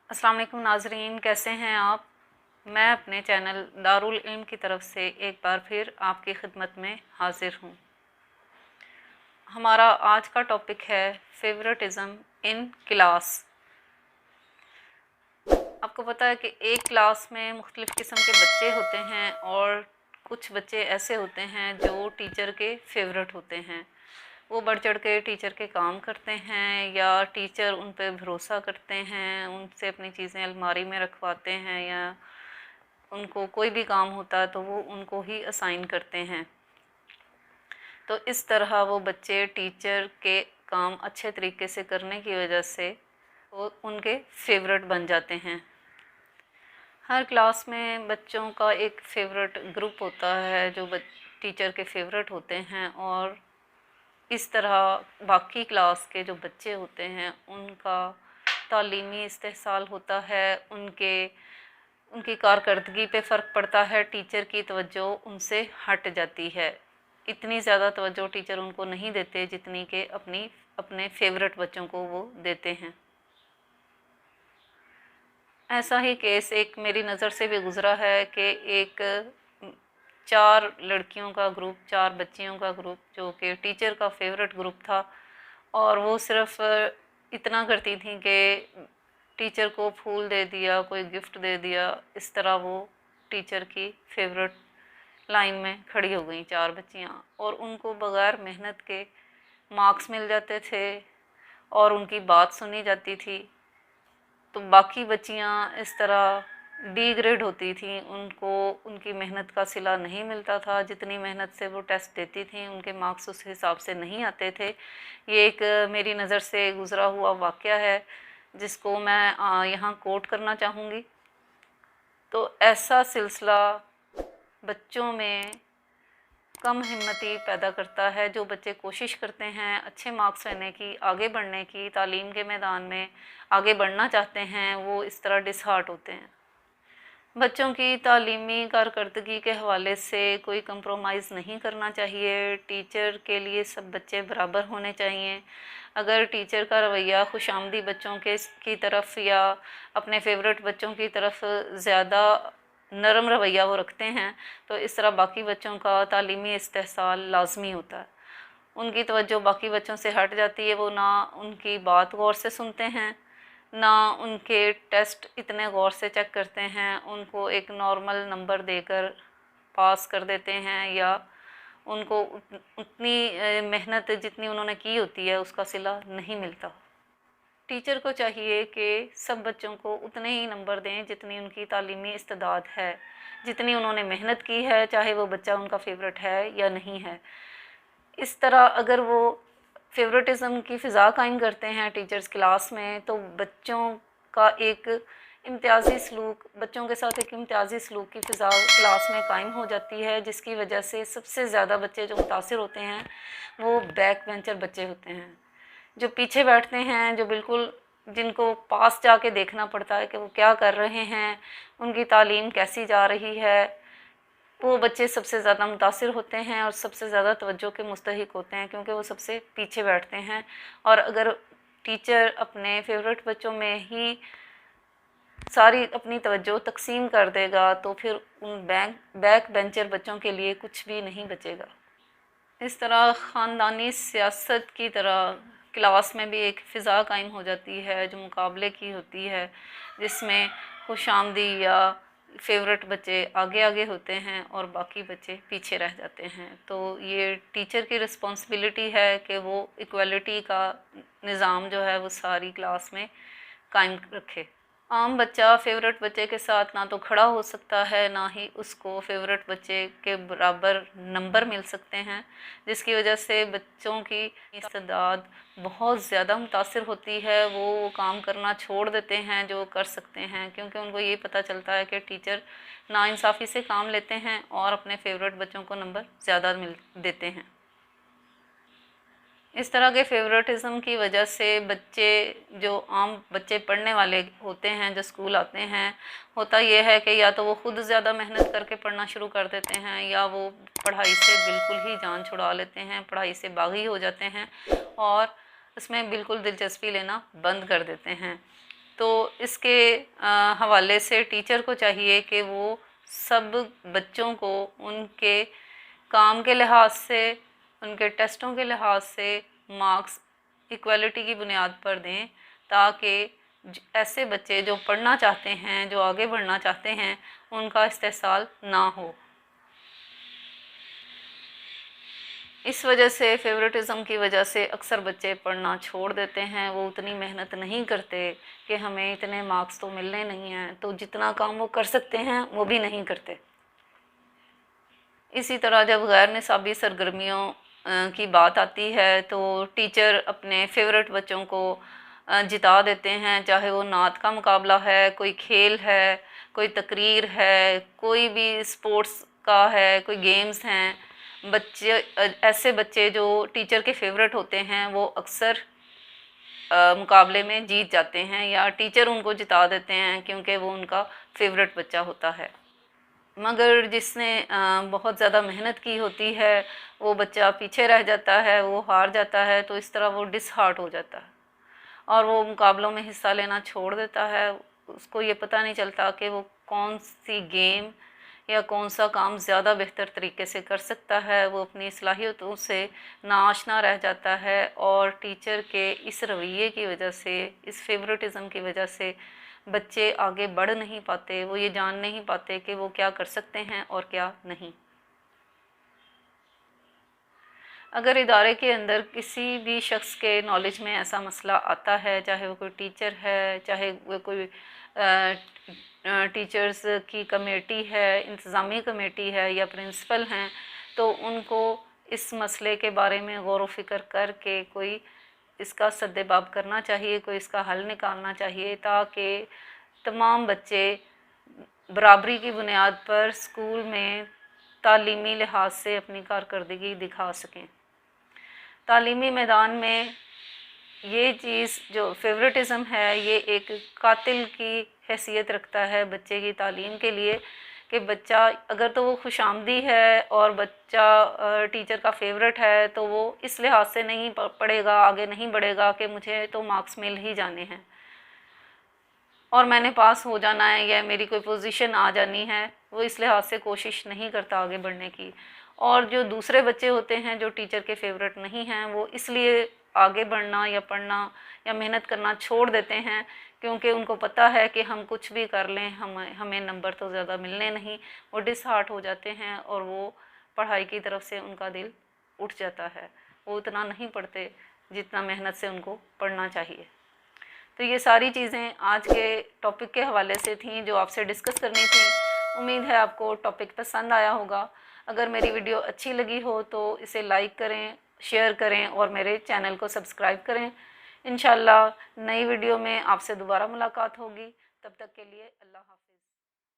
अस्सलाम वालेकुम नाजरीन, कैसे हैं आप। मैं अपने चैनल दारुल इल्म की तरफ से एक बार फिर आपकी खिदमत में हाजिर हूँ। हमारा आज का टॉपिक है फेवरेटिज़म इन क्लास। आपको पता है कि एक क्लास में मुख्तलिफ़ किस्म के बच्चे होते हैं और कुछ बच्चे ऐसे होते हैं जो टीचर के फेवरेट होते हैं। वो बढ़ चढ़ के टीचर के काम करते हैं या टीचर उन पर भरोसा करते हैं, उनसे अपनी चीज़ें अलमारी में रखवाते हैं या उनको कोई भी काम होता है तो वो उनको ही असाइन करते हैं। तो इस तरह वो बच्चे टीचर के काम अच्छे तरीके से करने की वजह से वो उनके फेवरेट बन जाते हैं। हर क्लास में बच्चों का एक फेवरेट ग्रुप होता है जो टीचर के फेवरेट होते हैं और इस तरह बाकी क्लास के जो बच्चे होते हैं उनका तालीमी इस्तेहसाल होता है, उनकी कारकर्दगी पे फ़र्क पड़ता है। टीचर की तवज्जो उनसे हट जाती है, इतनी ज़्यादा तवज्जो टीचर उनको नहीं देते जितनी कि अपने फेवरेट बच्चों को वो देते हैं। ऐसा ही केस एक मेरी नज़र से भी गुज़रा है कि एक 4 लड़कियों का ग्रुप, 4 बच्चियों का ग्रुप जो कि टीचर का फेवरेट ग्रुप था और वो सिर्फ़ इतना करती थी कि टीचर को फूल दे दिया, कोई गिफ्ट दे दिया, इस तरह वो टीचर की फेवरेट लाइन में खड़ी हो गई 4 बच्चियाँ और उनको बग़ैर मेहनत के मार्क्स मिल जाते थे और उनकी बात सुनी जाती थी। तो बाकी बच्चियाँ इस तरह डी ग्रेड होती थी, उनको उनकी मेहनत का सिला नहीं मिलता था। जितनी मेहनत से वो टेस्ट देती थी उनके मार्क्स उस हिसाब से नहीं आते थे। ये एक मेरी नज़र से गुज़रा हुआ वाक़या है जिसको मैं यहाँ कोट करना चाहूँगी। तो ऐसा सिलसिला बच्चों में कम हिम्मती पैदा करता है। जो बच्चे कोशिश करते हैं अच्छे मार्क्स लेने की, आगे बढ़ने की, तालीम के मैदान में आगे बढ़ना चाहते हैं, वो इस तरह डिसहार्ट होते हैं। बच्चों की तालीमी कारकर्दगी के हवाले से कोई कंप्रोमाइज़ नहीं करना चाहिए। टीचर के लिए सब बच्चे बराबर होने चाहिए। अगर टीचर का रवैया खुशामदी बच्चों की तरफ या अपने फेवरेट बच्चों की तरफ ज़्यादा नरम रवैया वो रखते हैं तो इस तरह बाकी बच्चों का तालीमी इस्तेहसाल लाजमी होता है। उनकी तवज्जो बाकी बच्चों से हट जाती है, वो ना उनकी बात गौर से सुनते हैं, ना उनके टेस्ट इतने गौर से चेक करते हैं, उनको एक नॉर्मल नंबर देकर पास कर देते हैं या उनको उतनी मेहनत जितनी उन्होंने की होती है उसका सिला नहीं मिलता। टीचर को चाहिए कि सब बच्चों को उतने ही नंबर दें जितनी उनकी तालीमी इस्तेदाद है, जितनी उन्होंने मेहनत की है, चाहे वो बच्चा उनका फेवरेट है या नहीं है। इस तरह अगर वो फेवरेटिज़म की फ़िज़ा कायम करते हैं टीचर्स क्लास में तो बच्चों का एक इम्तियाज़ी सलूक, बच्चों के साथ एक इम्तियाज़ी सलूक की फ़िज़ा क्लास में कायम हो जाती है, जिसकी वजह से सबसे ज़्यादा बच्चे जो मुतासिर होते हैं वो बैक बेंचर बच्चे होते हैं, जो पीछे बैठते हैं, जो बिल्कुल जिनको पास जाके देखना पड़ता है कि वो क्या कर रहे हैं, उनकी तालीम कैसी जा रही है। वो बच्चे सबसे ज़्यादा मुतासिर होते हैं और सबसे ज़्यादा तवज्जो के मुस्तहिक होते हैं क्योंकि वो सबसे पीछे बैठते हैं। और अगर टीचर अपने फेवरेट बच्चों में ही सारी अपनी तवज्जो तकसीम कर देगा तो फिर उन बैक बेंचर बच्चों के लिए कुछ भी नहीं बचेगा। इस तरह ख़ानदानी सियासत की तरह क्लास में भी एक फ़िज़ा कायम हो जाती है जो मुकाबले की होती है, जिसमें खुशामदी या फेवरेट बच्चे आगे आगे होते हैं और बाकी बच्चे पीछे रह जाते हैं। तो ये टीचर की रिस्पॉन्सिबिलिटी है कि वो इक्वलिटी का निज़ाम जो है वो सारी क्लास में कायम रखे। आम बच्चा फेवरेट बच्चे के साथ ना तो खड़ा हो सकता है, ना ही उसको फेवरेट बच्चे के बराबर नंबर मिल सकते हैं, जिसकी वजह से बच्चों की इस्तेदाद बहुत ज़्यादा मुतासिर होती है। वो काम करना छोड़ देते हैं जो कर सकते हैं क्योंकि उनको ये पता चलता है कि टीचर नाइंसाफ़ी से काम लेते हैं और अपने फेवरेट बच्चों को नंबर ज़्यादा देते हैं। इस तरह के फेवरेटिज़म की वजह से बच्चे, जो आम बच्चे पढ़ने वाले होते हैं, जो स्कूल आते हैं, होता यह है कि या तो वो ख़ुद ज़्यादा मेहनत करके पढ़ना शुरू कर देते हैं या वो पढ़ाई से बिल्कुल ही जान छुड़ा लेते हैं, पढ़ाई से बागी हो जाते हैं और इसमें बिल्कुल दिलचस्पी लेना बंद कर देते हैं। तो इसके हवाले से टीचर को चाहिए कि वो सब बच्चों को उनके काम के लिहाज से, उनके टेस्टों के लिहाज से मार्क्स इक्वलिटी की बुनियाद पर दें, ताकि ऐसे बच्चे जो पढ़ना चाहते हैं, जो आगे बढ़ना चाहते हैं, उनका इस्तेसाल ना हो। इस वजह से फेवरेटिज़म की वजह से अक्सर बच्चे पढ़ना छोड़ देते हैं। वो उतनी मेहनत नहीं करते कि हमें इतने मार्क्स तो मिलने नहीं हैं, तो जितना काम वो कर सकते हैं वो भी नहीं करते। इसी तरह जब गैर निसाबी सरगर्मियों की बात आती है तो टीचर अपने फेवरेट बच्चों को जिता देते हैं, चाहे वो नात का मुकाबला है, कोई खेल है, कोई तकरीर है, कोई भी स्पोर्ट्स का है, कोई गेम्स हैं। बच्चे ऐसे बच्चे जो टीचर के फेवरेट होते हैं वो अक्सर मुकाबले में जीत जाते हैं, या टीचर उनको जिता देते हैं क्योंकि वो उनका फेवरेट बच्चा होता है। मगर जिसने बहुत ज़्यादा मेहनत की होती है वो बच्चा पीछे रह जाता है, वो हार जाता है, तो इस तरह वो डिसहार्ट हो जाता है और वो मुकाबलों में हिस्सा लेना छोड़ देता है। उसको ये पता नहीं चलता कि वो कौन सी गेम या कौन सा काम ज़्यादा बेहतर तरीके से कर सकता है। वो अपनी सलाहियतों से नाआशना रह जाता है और टीचर के इस रवैये की वजह से, इस फेवरेटिज़म की वजह से बच्चे आगे बढ़ नहीं पाते। वो ये जान नहीं पाते कि वो क्या कर सकते हैं और क्या नहीं। अगर इदारे के अंदर किसी भी शख्स के नॉलेज में ऐसा मसला आता है, चाहे वो कोई टीचर है, चाहे वो कोई टीचर्स की कमेटी है, इंतज़ामी कमेटी है या प्रिंसिपल हैं, तो उनको इस मसले के बारे में गौर व फिक्र करके कोई इसका सद्देबाब करना चाहिए, कोई इसका हल निकालना चाहिए, ताकि तमाम बच्चे बराबरी की बुनियाद पर स्कूल में तालीमी लिहाज से अपनी कारकर्दगी दिखा सकें। तालीमी मैदान में ये चीज़ जो फेवरेटिज़म है, ये एक कातिल की हैसियत रखता है बच्चे की तालीम के लिए, कि बच्चा अगर तो वो खुशामदी है और बच्चा टीचर का फेवरेट है, तो वो इस लिहाज से नहीं पढ़ेगा, आगे नहीं बढ़ेगा कि मुझे तो मार्क्स मिल ही जाने हैं और मैंने पास हो जाना है या मेरी कोई पोजीशन आ जानी है। वो इस लिहाज से कोशिश नहीं करता आगे बढ़ने की। और जो दूसरे बच्चे होते हैं जो टीचर के फेवरेट नहीं हैं, वो इसलिए आगे बढ़ना या पढ़ना या मेहनत करना छोड़ देते हैं क्योंकि उनको पता है कि हम कुछ भी कर लें, हमें नंबर तो ज़्यादा मिलने नहीं। वो डिसहार्ट हो जाते हैं और वो पढ़ाई की तरफ से उनका दिल उठ जाता है। वो उतना नहीं पढ़ते जितना मेहनत से उनको पढ़ना चाहिए। तो ये सारी चीज़ें आज के टॉपिक के हवाले से थी जो आपसे डिस्कस करनी थी। उम्मीद है आपको टॉपिक पसंद आया होगा। अगर मेरी वीडियो अच्छी लगी हो तो इसे लाइक करें, शेयर करें और मेरे चैनल को सब्सक्राइब करें। इंशाल्लाह नई वीडियो में आपसे दोबारा मुलाकात होगी। तब तक के लिए अल्लाह हाफ़िज़।